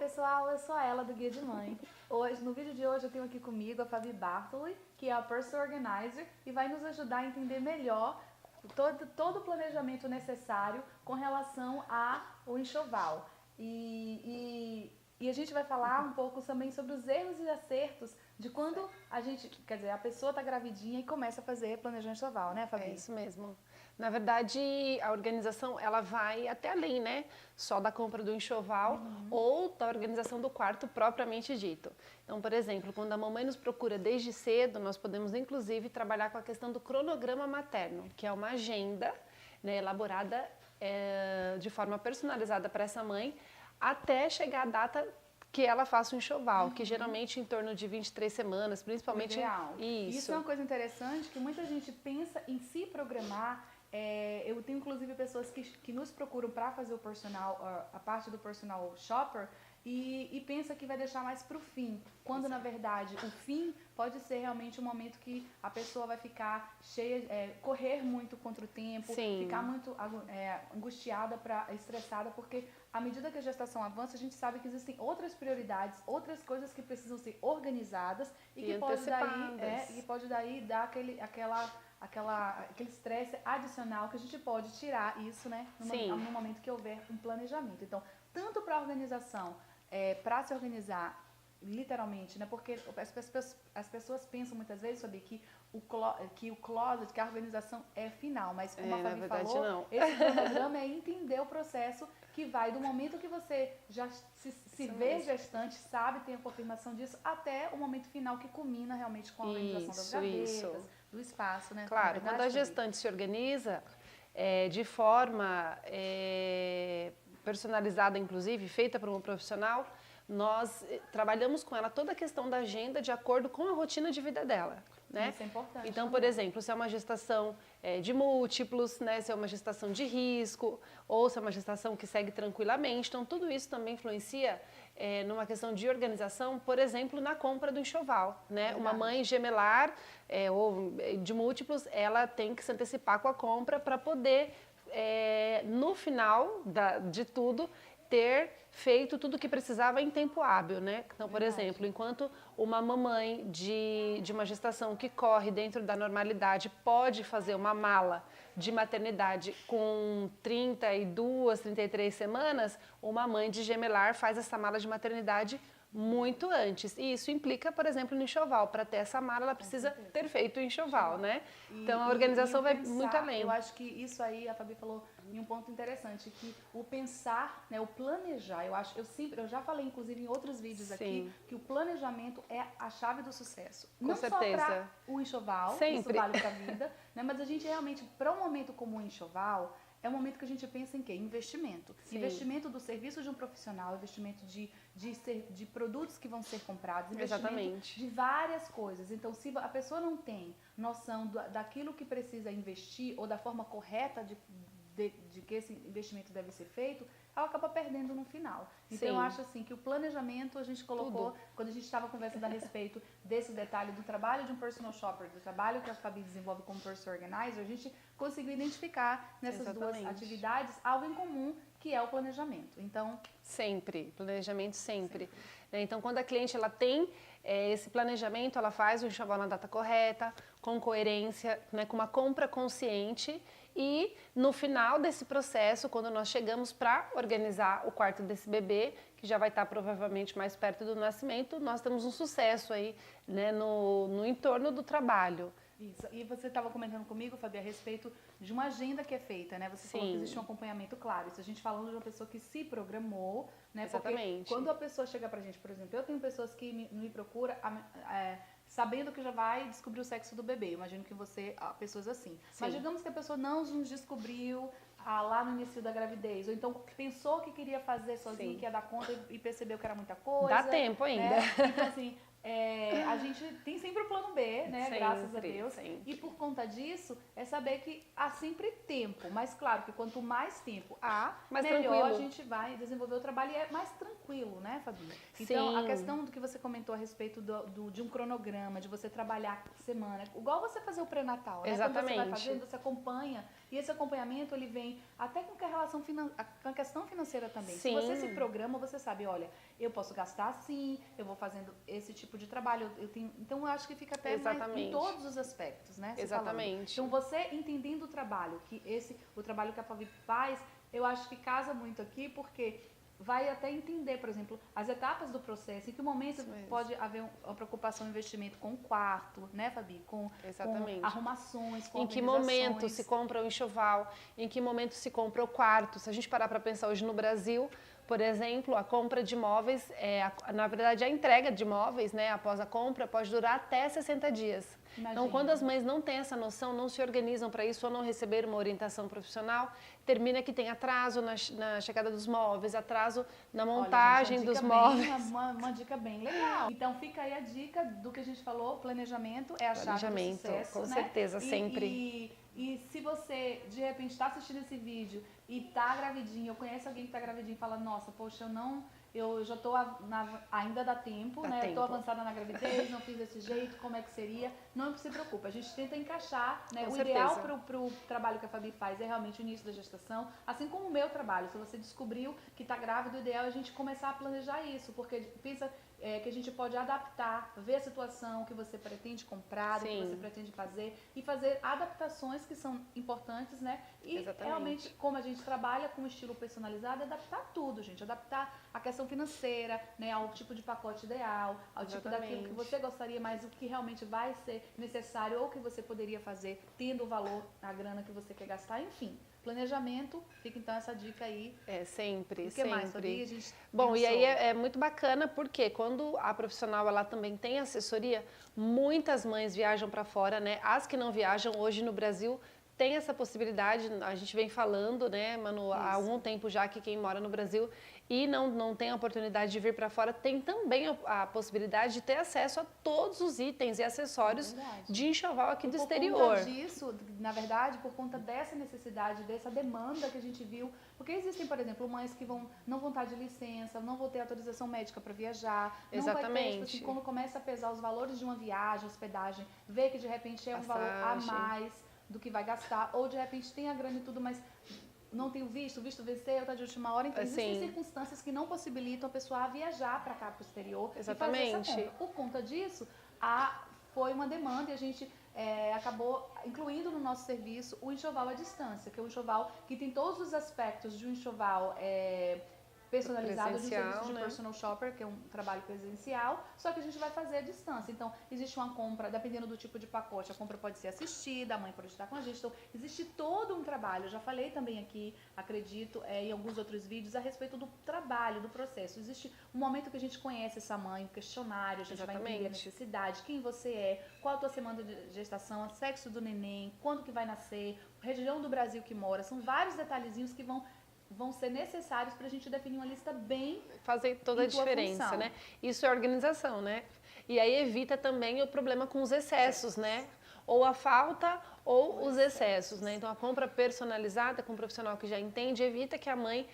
pessoal, eu sou a Ela do Guia de Mãe. Hoje, no vídeo de hoje eu tenho aqui comigo a Fabi Bartoli, que é a Personal Organizer e vai nos ajudar a entender melhor todo o planejamento necessário com relação ao enxoval. E a gente vai falar um pouco também sobre os erros e acertos de quando a pessoa está gravidinha e começa a fazer planejamento enxoval, né, Fabi? É isso mesmo. Na verdade, a organização, ela vai até além, né? Só da compra do enxoval ou da organização do quarto propriamente dito. Então, por exemplo, quando a mamãe nos procura desde cedo, nós podemos, inclusive, trabalhar com a questão do cronograma materno, que é uma agenda, né, elaborada de forma personalizada para essa mãe, até chegar a data que ela faça o enxoval, que geralmente em torno de 23 semanas, principalmente... Ideal. Isso É uma coisa interessante, que muita gente pensa em se programar. Eu tenho inclusive pessoas que nos procuram para fazer o personal, a parte do personal shopper, e pensa que vai deixar mais para o fim, quando na verdade o fim pode ser realmente um momento que a pessoa vai ficar correr muito contra o tempo, Sim. ficar muito angustiada, estressada, porque à medida que a gestação avança, a gente sabe que existem outras prioridades, outras coisas que precisam ser organizadas e que pode daí dar aquele estresse adicional que a gente pode tirar isso, né, no momento que houver um planejamento. Então, tanto para a organização, para se organizar literalmente, né, porque as pessoas pensam muitas vezes, sabe, que o closet, que a organização é final, mas como a Fabi falou, não. Esse cronograma é entender o processo que vai do momento que você já se vê gestante, sabe, tem a confirmação disso, até o momento final que culmina realmente com a organização das gavetas, do espaço, né? Claro, quando a gestante se organiza de forma personalizada, inclusive, feita por um profissional, nós trabalhamos com ela toda a questão da agenda de acordo com a rotina de vida dela. Né? Isso é importante. Então, por exemplo, se é uma gestação de múltiplos, né? Se é uma gestação de risco, ou se é uma gestação que segue tranquilamente. Então, tudo isso também influencia numa questão de organização, por exemplo, na compra do enxoval. Né? Uma mãe gemelar ou de múltiplos, ela tem que se antecipar com a compra para poder, no final de tudo, ter feito tudo o que precisava em tempo hábil, né? Então, por exemplo, enquanto uma mamãe de uma gestação que corre dentro da normalidade pode fazer uma mala de maternidade com 32, 33 semanas, uma mãe de gemelar faz essa mala de maternidade muito antes. E isso implica, por exemplo, no enxoval. Para ter essa mala, ela precisa ter feito o enxoval, né? Então, a organização vai muito além. Eu acho que isso aí, a Fabi falou em um ponto interessante, que o pensar, né, o planejar, eu já falei, inclusive, em outros vídeos aqui, que o planejamento é a chave do sucesso. Não só para o enxoval, isso vale para a vida, né, mas a gente realmente, para um momento como o enxoval, é um momento que a gente pensa em quê? Investimento. Investimento do serviço de um profissional, investimento de produtos que vão ser comprados, investimento de várias coisas. Então, se a pessoa não tem noção daquilo que precisa investir ou da forma correta de que esse investimento deve ser feito, ela acaba perdendo no final. Então, eu acho assim que o planejamento a gente colocou, quando a gente estava conversando a respeito desse detalhe do trabalho de um personal shopper, do trabalho que a Fabi desenvolve como personal organizer, a gente conseguiu identificar nessas duas atividades algo em comum, que é o planejamento. Então, planejamento sempre. Então, quando a cliente ela tem esse planejamento, ela faz o enxoval na data correta, com coerência, né, com uma compra consciente. E no final desse processo, quando nós chegamos para organizar o quarto desse bebê, que já vai estar provavelmente mais perto do nascimento, nós temos um sucesso aí, né, no entorno do trabalho. Isso. E você estava comentando comigo, Fabi, a respeito de uma agenda que é feita, né? Você falou que existe um acompanhamento claro. Isso a gente falando de uma pessoa que se programou, né? Exatamente. Porque quando a pessoa chega pra gente, por exemplo, eu tenho pessoas que me procuram sabendo que já vai descobrir o sexo do bebê. Eu imagino que pessoas assim. Mas digamos que a pessoa não nos descobriu lá no início da gravidez, ou então pensou que queria fazer sozinha, que ia dar conta e percebeu que era muita coisa. Dá tempo ainda. Né? Então, assim, a gente tem sempre o plano B, né? Graças a Deus. E por conta disso, é saber que há sempre tempo. Mas claro que quanto mais tempo há, melhor a gente vai desenvolver o trabalho e é mais tranquilo, né, Fabi? Então, a questão do que você comentou a respeito de um cronograma, de você trabalhar semana, igual você fazer o pré-natal, né? Exatamente. Quando você vai fazendo, você acompanha. E esse acompanhamento, ele vem também, até com a questão financeira também. Sim. Se você se programa, você sabe, olha, eu posso gastar assim, eu vou fazendo esse tipo de trabalho, então eu acho que fica até mais em todos os aspectos, né? Exatamente. Então você entendendo o trabalho, o trabalho que a Fabi faz, eu acho que casa muito aqui, porque vai até entender, por exemplo, as etapas do processo, em que momento pode haver uma preocupação, um investimento com o quarto, né, Fabi? Com arrumações, com em que momento se compra o enxoval, em que momento se compra o quarto. Se a gente parar para pensar hoje no Brasil, por exemplo, a compra de móveis, na verdade a entrega de móveis, né, após a compra, pode durar até 60 dias. Imagina. Então, quando as mães não têm essa noção, não se organizam para isso ou não receberam uma orientação profissional, termina que tem atraso na chegada dos móveis, atraso na montagem dos móveis. Uma dica bem legal. Então, fica aí a dica do que a gente falou, planejamento é a chave do sucesso, com certeza, sempre. E se você, de repente, está assistindo esse vídeo e está gravidinho, eu conheço alguém que está gravidinho e fala, nossa, poxa, eu já estou, ainda dá tempo, né? Estou avançada na gravidez, não fiz desse jeito, como é que seria? Não se preocupe, a gente tenta encaixar, né? O ideal para o trabalho que a Fabi faz é realmente o início da gestação, assim como o meu trabalho. Se você descobriu que está grávida, o ideal é a gente começar a planejar isso, porque pensa que a gente pode adaptar, ver a situação que você pretende comprar, o que você pretende fazer e fazer adaptações que são importantes, né? E realmente, como a gente trabalha com um estilo personalizado, adaptar tudo, gente. Adaptar a questão financeira, né, ao tipo de pacote ideal, ao tipo daquilo que você gostaria, mas o que realmente vai ser necessário ou que você poderia fazer, tendo o valor, a grana que você quer gastar, enfim. Planejamento, fica então essa dica aí. Sempre, o que mais, Fabi? A gente Bom, pensou. e aí é muito bacana porque quando a profissional ela também tem assessoria, muitas mães viajam para fora, né? As que não viajam hoje no Brasil tem essa possibilidade, a gente vem falando, né, Manu, há algum tempo já que quem mora no Brasil e não tem a oportunidade de vir para fora, tem também a possibilidade de ter acesso a todos os itens e acessórios de enxoval aqui do exterior. Por conta disso, na verdade, por conta dessa necessidade, dessa demanda que a gente viu, porque existem, por exemplo, mães que não vão estar de licença, não vão ter autorização médica para viajar, não vai ter, tipo assim, quando começa a pesar os valores de uma viagem, hospedagem, vê que de repente é um valor a mais do que vai gastar, ou de repente tem a grana e tudo, mas não tem o visto venceu, está de última hora, então existem circunstâncias que não possibilitam a pessoa a viajar para cá, para o exterior e fazer essa compra. Por conta disso, foi uma demanda e a gente acabou incluindo no nosso serviço o enxoval à distância, que é um enxoval que tem todos os aspectos de um enxoval personalizado, de um serviço de personal shopper, que é um trabalho presencial, só que a gente vai fazer à distância. Então, existe uma compra, dependendo do tipo de pacote, a compra pode ser assistida, a mãe pode estar com a gente. Então, existe todo um trabalho. Eu já falei também aqui, acredito, em alguns outros vídeos, a respeito do trabalho, do processo. Existe um momento que a gente conhece essa mãe, um questionário, a gente vai entender a necessidade, quem você é, qual a tua semana de gestação, o sexo do neném, quando que vai nascer, região do Brasil que mora. São vários detalhezinhos que vão ser necessários para a gente definir uma lista bem... Fazer toda a diferença, né? Isso é organização, né? E aí evita também o problema com os excessos, né? Ou a falta ou os excessos, né? Então, a compra personalizada com um profissional que já entende evita que a mãe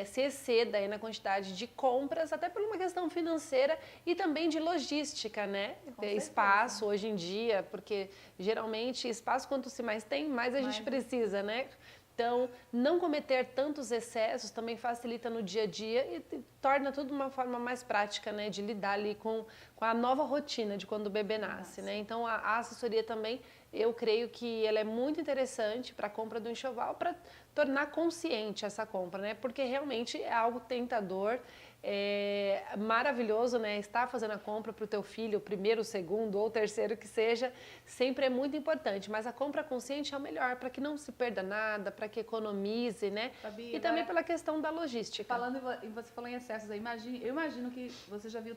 se exceda aí na quantidade de compras, até por uma questão financeira e também de logística, né? Ter espaço hoje em dia, porque geralmente espaço quanto se mais tem, mais a gente precisa, né? Então, não cometer tantos excessos também facilita no dia a dia e torna tudo uma forma mais prática, né, de lidar ali com a nova rotina de quando o bebê nasce, né? Então, a assessoria também, eu creio que ela é muito interessante para a compra do enxoval, para tornar consciente essa compra, né? Porque realmente é algo tentador, maravilhoso, né? Estar fazendo a compra para o teu filho, o primeiro, o segundo ou o terceiro que seja, sempre é muito importante. Mas a compra consciente é o melhor, para que não se perda nada, para que economize, né? Fabi, e também pela questão da logística. Falando e você falou em excessos, eu imagino que você já viu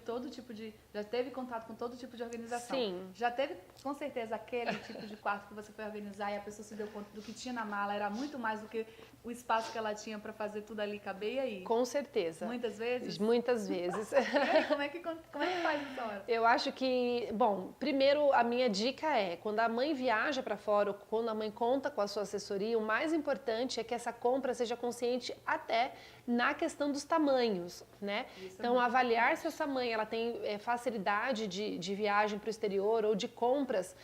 já teve contato com todo tipo de organização. Sim. Já teve, com certeza, aquele tipo de quarto que você foi organizar e a pessoa se deu conta do que tinha na mala, era muito mais do que o espaço que ela tinha para fazer tudo ali caber, e aí? Com certeza. Muitas vezes? Muitas vezes. E aí, como é que faz essa hora? Eu acho que, bom, primeiro a minha dica é, quando a mãe viaja para fora, ou quando a mãe conta com a sua assessoria, o mais importante é que essa compra seja consciente até na questão dos tamanhos, né? Então, avaliar se essa mãe ela tem facilidade de viagem para o exterior ou de compras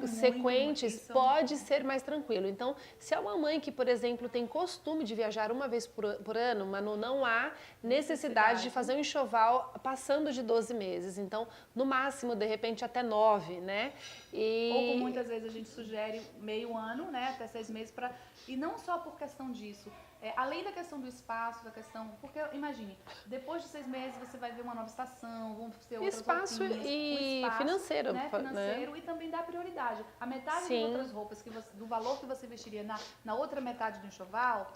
sequentes, pode ser mais tranquilo. Então, se é uma mãe que, por exemplo, tem costume de viajar uma vez por ano, Manu, não há necessidade de fazer um enxoval passando de 12 meses. Então, no máximo, de repente, até 9, né? Ou como muitas vezes a gente sugere meio ano, né? Até 6 meses para... E não só por questão disso. Além da questão do espaço, da questão... Porque, imagine, depois de 6 meses você vai ver uma nova estação, vão ter outras espaço roupinhas, e financeiro. Né? Financeiro, né? E também dá prioridade. A metade de outras roupas, do valor que você vestiria na outra metade do enxoval,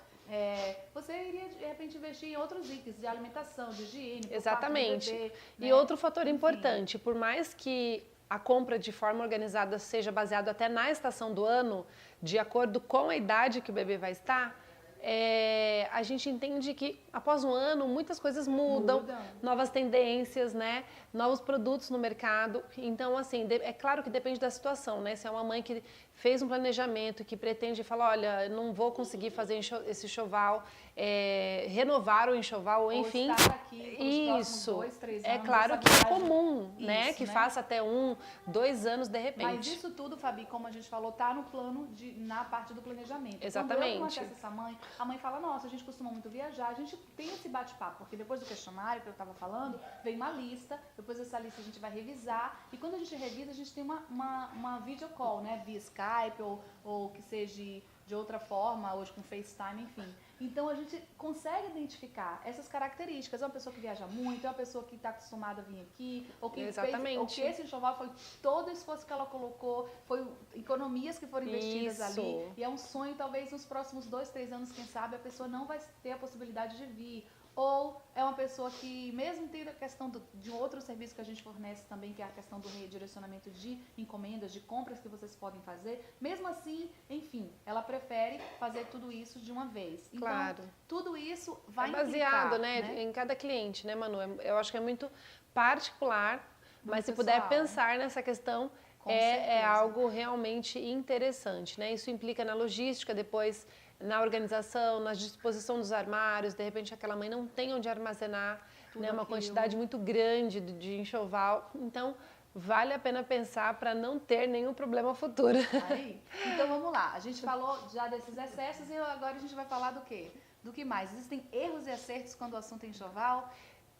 você iria, de repente, investir em outros itens de alimentação, de higiene. Exatamente. Bebê, e outro fator importante, por mais que a compra de forma organizada seja baseada até na estação do ano, de acordo com a idade que o bebê vai estar, a gente entende que após um ano muitas coisas mudam, novas tendências, né? Novos produtos no mercado. Então, assim, é claro que depende da situação, né? Se é uma mãe que fez um planejamento que pretende falar, olha, não vou conseguir fazer esse enxoval, renovar o enxoval, ou enfim. Estar aqui isso 2, 3 é anos, claro que é comum, isso, né? Que faça até 1, 2 anos de repente. Mas isso tudo, Fabi, como a gente falou, tá no plano na parte do planejamento. Exatamente. Quando eu acesso essa mãe, a mãe fala, nossa, a gente costuma muito viajar, a gente tem esse bate-papo, porque depois do questionário que eu estava falando, vem uma lista, depois dessa lista a gente vai revisar, e quando a gente revisa, a gente tem uma video call, né? Via Skype ou que seja de outra forma, hoje com FaceTime, enfim. Então, a gente consegue identificar essas características. É uma pessoa que viaja muito, é uma pessoa que está acostumada a vir aqui, ou que esse enxoval foi todo o esforço que ela colocou, foi economias que foram investidas ali. E é um sonho, talvez, nos próximos 2, 3 anos, quem sabe, a pessoa não vai ter a possibilidade de vir. Ou é uma pessoa que, mesmo tendo a questão de outro serviço que a gente fornece também, que é a questão do redirecionamento de encomendas, de compras que vocês podem fazer, mesmo assim, enfim, ela prefere fazer tudo isso de uma vez. Então, tudo isso vai baseado, né, em cada cliente, né, Manu? Eu acho que é muito particular, mas se puder pensar nessa questão, é algo realmente interessante, né? Isso implica na logística, depois na organização, na disposição dos armários, de repente aquela mãe não tem onde armazenar, né, uma quantidade muito grande de enxoval, então vale a pena pensar para não ter nenhum problema futuro. Então vamos lá, a gente falou já desses excessos e agora a gente vai falar do quê? Do que mais? Existem erros e acertos quando o assunto é enxoval?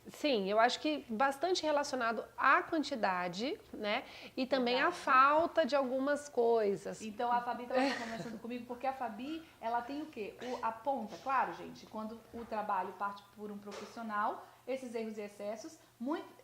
Sim, eu acho que bastante relacionado à quantidade, né? E também à falta de algumas coisas. Então, a Fabi estava conversando comigo, porque a Fabi, ela tem o quê? A ponta, claro, gente, quando o trabalho parte por um profissional, esses erros e excessos,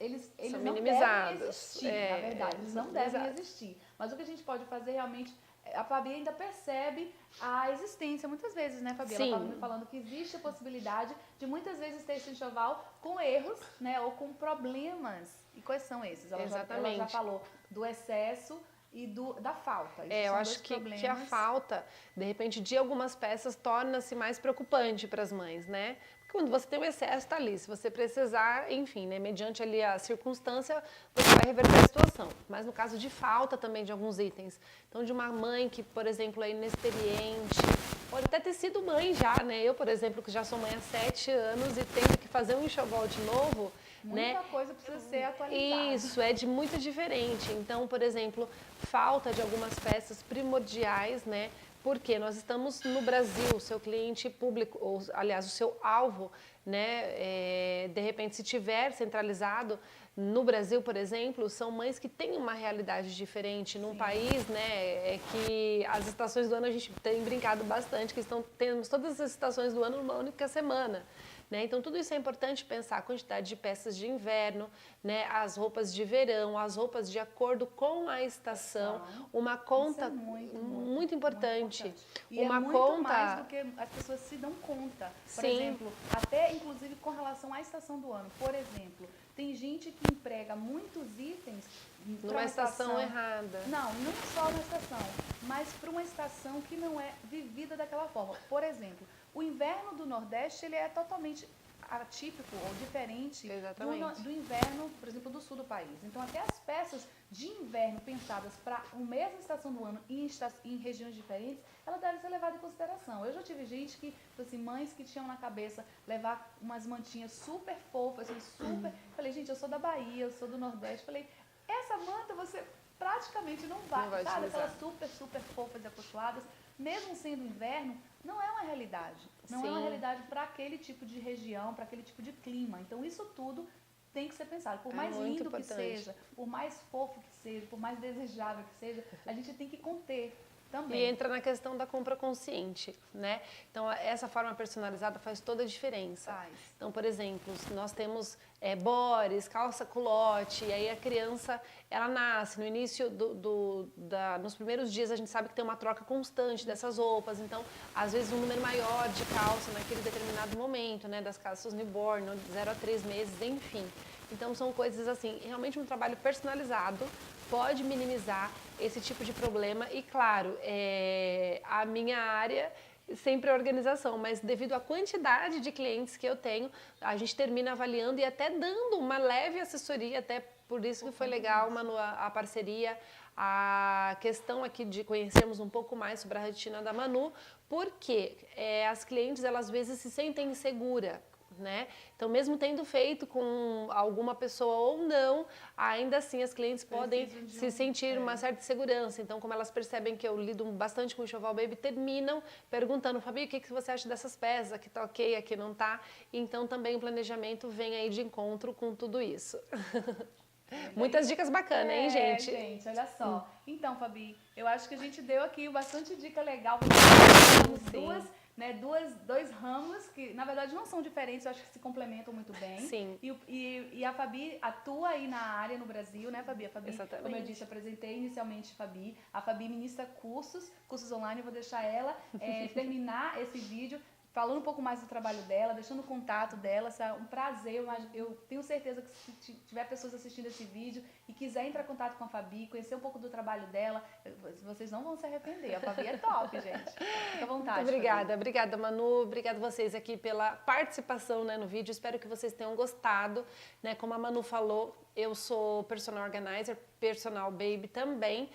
eles são não minimizados. Devem existir, na verdade, eles não devem existir. Mas o que a gente pode fazer realmente... A Fabi ainda percebe a existência, muitas vezes, né, Fabi? Ela estava me falando que existe a possibilidade de muitas vezes ter esse enxoval com erros, né, ou com problemas. E quais são esses? Ela já falou do excesso e da falta. Eu acho que a falta, de repente, de algumas peças torna-se mais preocupante para as mães, né? Quando você tem um excesso, está ali. Se você precisar, enfim, né, mediante ali a circunstância, você vai reverter a situação. Mas no caso de falta também de alguns itens, então de uma mãe que, por exemplo, é inexperiente, pode até ter sido mãe já, né? Eu, por exemplo, que já sou mãe há 7 anos e tenho que fazer um enxoval de novo, muita coisa precisa ser atualizada. Isso, é de muito diferente. Então, por exemplo, falta de algumas peças primordiais, né? Porque nós estamos no Brasil, o seu cliente público, ou aliás, o seu alvo, né? De repente, se tiver centralizado no Brasil, por exemplo, são mães que têm uma realidade diferente num país, né? Que as estações do ano a gente tem brincado bastante, que temos todas as estações do ano numa única semana. Né? Então, tudo isso é importante pensar, a quantidade de peças de inverno, né? As roupas de verão, as roupas de acordo com a estação, uma conta muito importante. E uma muito mais do que as pessoas se dão conta. Por exemplo, até inclusive com relação à estação do ano. Por exemplo, tem gente que emprega muitos itens numa estação errada. Não só na estação, mas para uma estação que não é vivida daquela forma. Por exemplo, o inverno do Nordeste, ele é totalmente atípico ou diferente do inverno, por exemplo, do sul do país. Então, até as peças de inverno pensadas para a mesma estação do ano em regiões diferentes, ela deve ser levada em consideração. Eu já tive gente que, assim, mães que tinham na cabeça levar umas mantinhas super fofas, assim, super... Falei, gente, eu sou da Bahia, eu sou do Nordeste. Falei, essa manta você praticamente não vai sabe? Aquelas super, super fofas e acolchoadas, mesmo sendo inverno, não é uma realidade. Não é uma realidade para aquele tipo de região, para aquele tipo de clima. Então, isso tudo tem que ser pensado. Por mais lindo que seja, por mais fofo que seja, por mais desejável que seja, a gente tem que conter também. E entra na questão da compra consciente, né? Então, essa forma personalizada faz toda a diferença. Então, por exemplo, nós temos bores, calça culotte, e aí a criança, ela nasce no início nos primeiros dias, a gente sabe que tem uma troca constante dessas roupas, então, às vezes, um número maior de calça naquele determinado momento, né? Das calças newborn, de 0 a 3 meses, enfim. Então, são coisas assim, realmente um trabalho personalizado pode minimizar esse tipo de problema e, claro, a minha área sempre é organização, mas devido à quantidade de clientes que eu tenho, a gente termina avaliando e até dando uma leve assessoria, até por isso que foi legal, Manu, a parceria, a questão aqui de conhecermos um pouco mais sobre a rotina da Manu, porque as clientes, elas às vezes se sentem inseguras, né? Então, mesmo tendo feito com alguma pessoa ou não, ainda assim as clientes podem se sentir uma certa segurança. Então, como elas percebem que eu lido bastante com o enxoval baby, terminam perguntando, Fabi, o que você acha dessas peças? Aqui tá ok, aqui não tá. Então, também o planejamento vem aí de encontro com tudo isso. Muitas dicas bacanas, hein, gente? Gente, olha só. Então, Fabi, eu acho que a gente deu aqui bastante dica legal. Dois ramos que, na verdade, não são diferentes, eu acho que se complementam muito bem. Sim. E a Fabi atua aí na área no Brasil, né, Fabi? A Fabi, exatamente. Como eu disse, apresentei inicialmente a Fabi. A Fabi ministra cursos online, eu vou deixar ela terminar esse vídeo falando um pouco mais do trabalho dela, deixando o contato dela. É um prazer, eu tenho certeza que se tiver pessoas assistindo esse vídeo e quiser entrar em contato com a Fabi, conhecer um pouco do trabalho dela, vocês não vão se arrepender. A Fabi é top, gente. Fica à vontade. Muito obrigada, obrigada, Manu, obrigada vocês aqui pela participação, né, no vídeo. Espero que vocês tenham gostado, né? Como a Manu falou, eu sou personal organizer, personal baby também.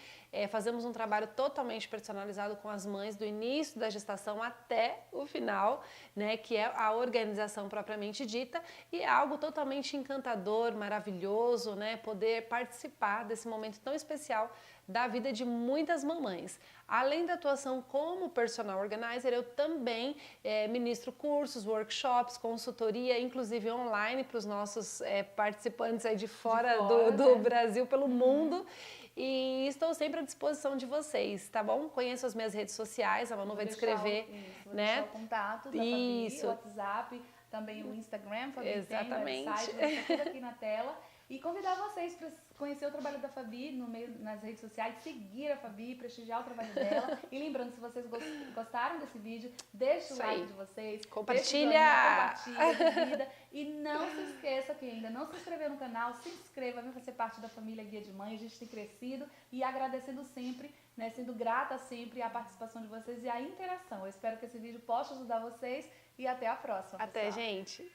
Fazemos um trabalho totalmente personalizado com as mães do início da gestação até o final, né, que é a organização propriamente dita, e é algo totalmente encantador, maravilhoso, né, poder participar desse momento tão especial da vida de muitas mamães. Além da atuação como personal organizer, eu também ministro cursos, workshops, consultoria, inclusive online para os nossos participantes aí de fora do Brasil, pelo mundo. E estou sempre à disposição de vocês, tá bom? Conheço as minhas redes sociais, a Manu vai descrever, vou né? deixar o contato da Fabi, o WhatsApp, também o Instagram, Fabi. Exatamente. Tem o website, vou deixar tudo aqui na tela. E convidar vocês para conhecer o trabalho da Fabi nas redes sociais, seguir a Fabi, prestigiar o trabalho dela. E lembrando, se vocês gostaram desse vídeo, deixa o like de vocês. Compartilha! Compartilha, e não se esqueça que ainda não se inscreveu no canal, se inscreva, vem fazer parte da família Guia de Mãe. A gente tem crescido e agradecendo sempre, né, sendo grata sempre à participação de vocês e à interação. Eu espero que esse vídeo possa ajudar vocês e até a próxima. Até, pessoal. Gente!